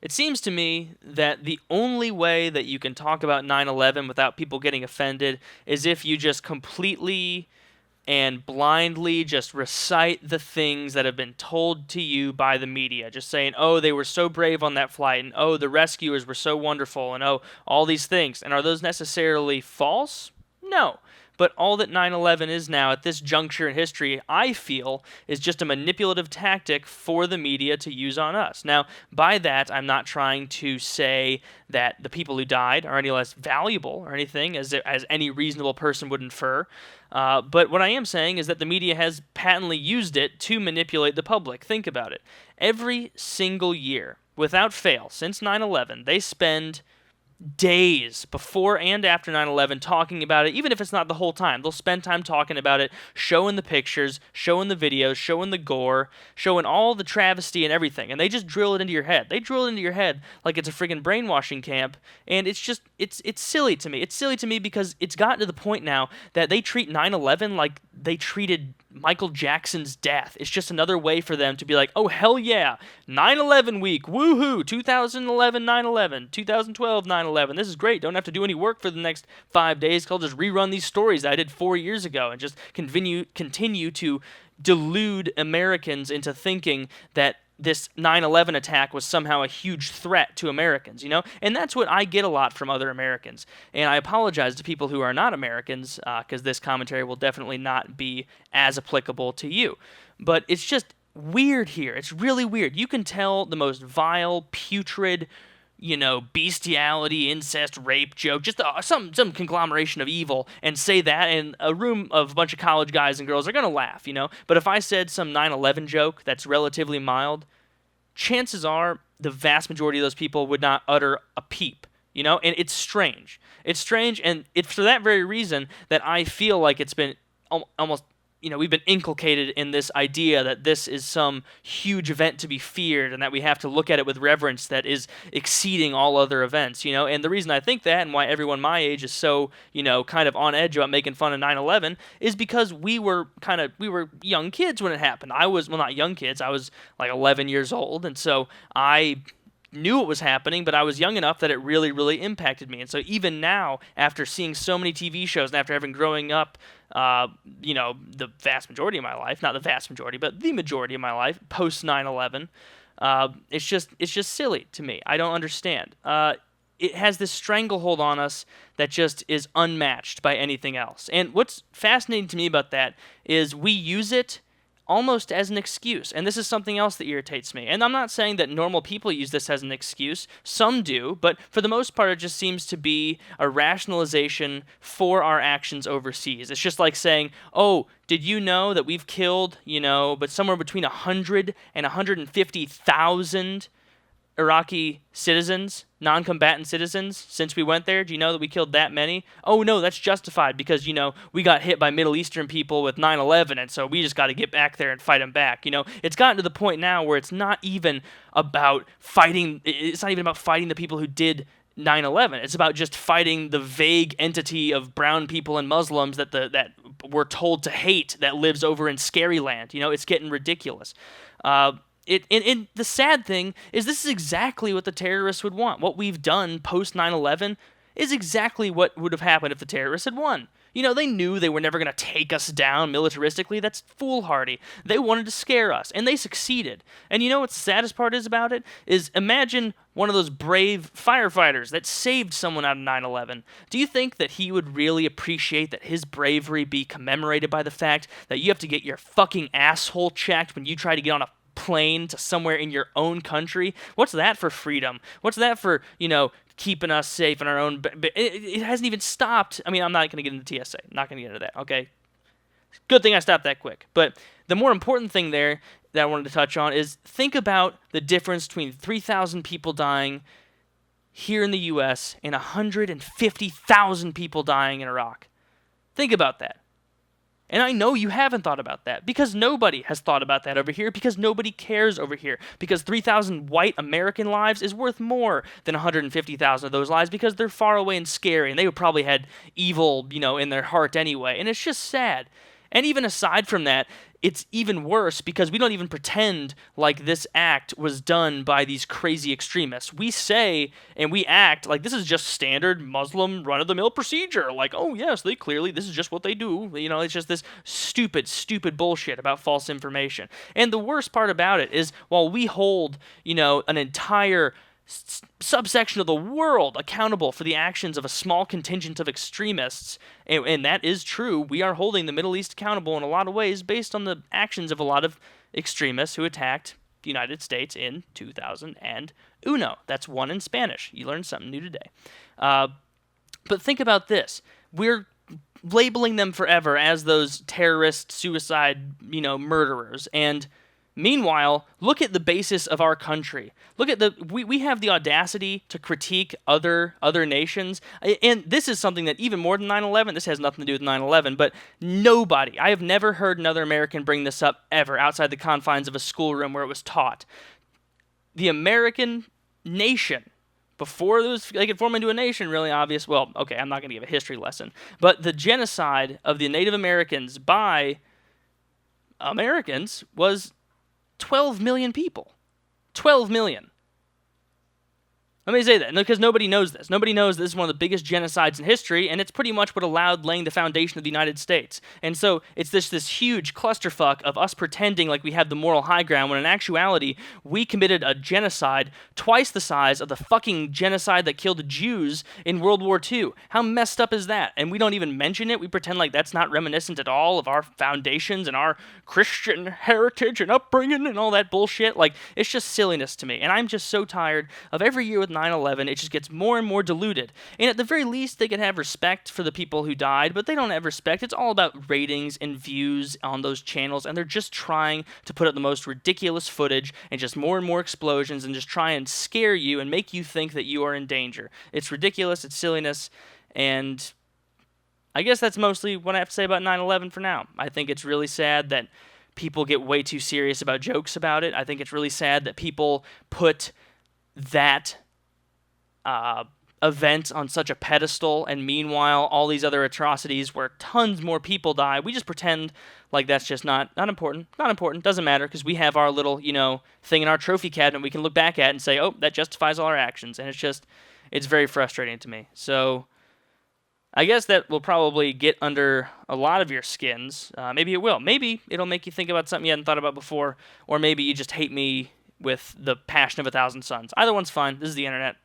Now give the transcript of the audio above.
It seems to me that the only way that you can talk about 9/11 without people getting offended is if you just completely and blindly just recite the things that have been told to you by the media. Just saying, oh, they were so brave on that flight, and oh, the rescuers were so wonderful, and oh, all these things. And are those necessarily false? No. But all that 9/11 is now at this juncture in history, I feel, is just a manipulative tactic for the media to use on us. Now, by that, I'm not trying to say that the people who died are any less valuable or anything, as any reasonable person would infer. But what I am saying is that the media has patently used it to manipulate the public. Think about it. Every single year, without fail, since 9/11, they spend days before and after 9/11 talking about it, even if it's not the whole time. They'll spend time talking about it, showing the pictures, showing the videos, showing the gore, showing all the travesty and everything. And they just drill it into your head. They drill it into your head like it's a friggin' brainwashing camp. And it's just, it's silly to me. It's silly to me because it's gotten to the point now that they treat 9/11 like they treated Michael Jackson's death. It's just another way for them to be like, oh, hell yeah, 9/11 week, woohoo, 2011 9/11, 2012 9/11. This is great. Don't have to do any work for the next 5 days. I'll just rerun these stories that I did 4 years ago and just continue to delude Americans into thinking that this 9/11 attack was somehow a huge threat to Americans, you know? And that's what I get a lot from other Americans. And I apologize to people who are not Americans, because this commentary will definitely not be as applicable to you. But it's just weird here. It's really weird. You can tell the most vile, putrid, bestiality, incest, rape joke, just some conglomeration of evil, and say that, and a room of a bunch of college guys and girls are going to laugh, But if I said some 9/11 joke that's relatively mild, chances are the vast majority of those people would not utter a peep, And it's strange. It's strange, and it's for that very reason that I feel like it's been almost we've been inculcated in this idea that this is some huge event to be feared and that we have to look at it with reverence that is exceeding all other events, And the reason I think that and why everyone my age is so, kind of on edge about making fun of 9/11 is because we were young kids when it happened. I was, well, not young kids, I was like 11 years old, and so I knew it was happening, but I was young enough that it really, really impacted me. And so even now, after seeing so many TV shows and after having growing up, the vast majority of my life, not the vast majority, but the majority of my life, post 9/11, it's just silly to me. I don't understand. It has this stranglehold on us that just is unmatched by anything else. And what's fascinating to me about that is we use it almost as an excuse. And this is something else that irritates me. And I'm not saying that normal people use this as an excuse. Some do, but for the most part, it just seems to be a rationalization for our actions overseas. It's just like saying, oh, did you know that we've killed, but somewhere between 100 and 150,000 Iraqi citizens, non-combatant citizens, since we went there? Do you know that we killed that many? Oh, no, that's justified because, we got hit by Middle Eastern people with 9/11, and so we just got to get back there and fight them back. It's gotten to the point now where it's not even about fighting the people who did 9/11. It's about just fighting the vague entity of brown people and Muslims that we're told to hate that lives over in Scary Land. It's getting ridiculous. And the sad thing is this is exactly what the terrorists would want. What we've done post 9/11 is exactly what would have happened if the terrorists had won. They knew they were never going to take us down militaristically. That's foolhardy. They wanted to scare us, and they succeeded. And what the saddest part is about it? Is imagine one of those brave firefighters that saved someone out of 9/11. Do you think that he would really appreciate that his bravery be commemorated by the fact that you have to get your fucking asshole checked when you try to get on a plane to somewhere in your own country? What's that for freedom? What's that for, keeping us safe in our own... It hasn't even stopped. I mean, I'm not going to get into TSA. I'm not going to get into that, okay? Good thing I stopped that quick. But the more important thing there that I wanted to touch on is think about the difference between 3,000 people dying here in the U.S. and 150,000 people dying in Iraq. Think about that. And I know you haven't thought about that because nobody has thought about that over here because nobody cares over here because 3,000 white American lives is worth more than 150,000 of those lives because they're far away and scary and they would probably had evil, in their heart anyway. And it's just sad. And even aside from that, it's even worse because we don't even pretend like this act was done by these crazy extremists. We say and we act like this is just standard Muslim run-of-the-mill procedure. Like, oh yes, this is just what they do. It's just this stupid bullshit about false information. And the worst part about it is while we hold, an entire subsection of the world accountable for the actions of a small contingent of extremists, and that is true. We are holding the Middle East accountable in a lot of ways based on the actions of a lot of extremists who attacked the United States in 2001. That's one in Spanish. You learned something new today. But think about this. We're labeling them forever as those terrorist, suicide, murderers. And meanwhile, look at the basis of our country. Look at we have the audacity to critique other nations. And this is something that even more than 9/11, this has nothing to do with 9/11, but I have never heard another American bring this up ever outside the confines of a schoolroom where it was taught. The American nation, before they could form into a nation, really obvious. Well, okay, I'm not going to give a history lesson. But the genocide of the Native Americans by Americans was 12 million people. 12 million. Let me say that, because nobody knows this. Nobody knows this is one of the biggest genocides in history, and it's pretty much what allowed laying the foundation of the United States. And so it's this huge clusterfuck of us pretending like we have the moral high ground, when in actuality, we committed a genocide twice the size of the fucking genocide that killed the Jews in World War II. How messed up is that? And we don't even mention it. We pretend like that's not reminiscent at all of our foundations and our Christian heritage and upbringing and all that bullshit. Like, it's just silliness to me. And I'm just so tired of every year with 9/11, it just gets more and more diluted. And at the very least, they could have respect for the people who died, but they don't have respect. It's all about ratings and views on those channels, and they're just trying to put up the most ridiculous footage and just more and more explosions and just try and scare you and make you think that you are in danger. It's ridiculous, it's silliness, and I guess that's mostly what I have to say about 9/11 for now. I think it's really sad that people get way too serious about jokes about it. I think it's really sad that people put that event on such a pedestal, and meanwhile all these other atrocities where tons more people die, we just pretend like that's just not important, doesn't matter, because we have our little thing in our trophy cabinet we can look back at and say, oh, that justifies all our actions. And it's very frustrating to me. So I guess that will probably get under a lot of your skins. Maybe it will. Maybe it'll make you think about something you hadn't thought about before, or maybe you just hate me with the passion of 1,000 suns. Either one's fine. This is the internet.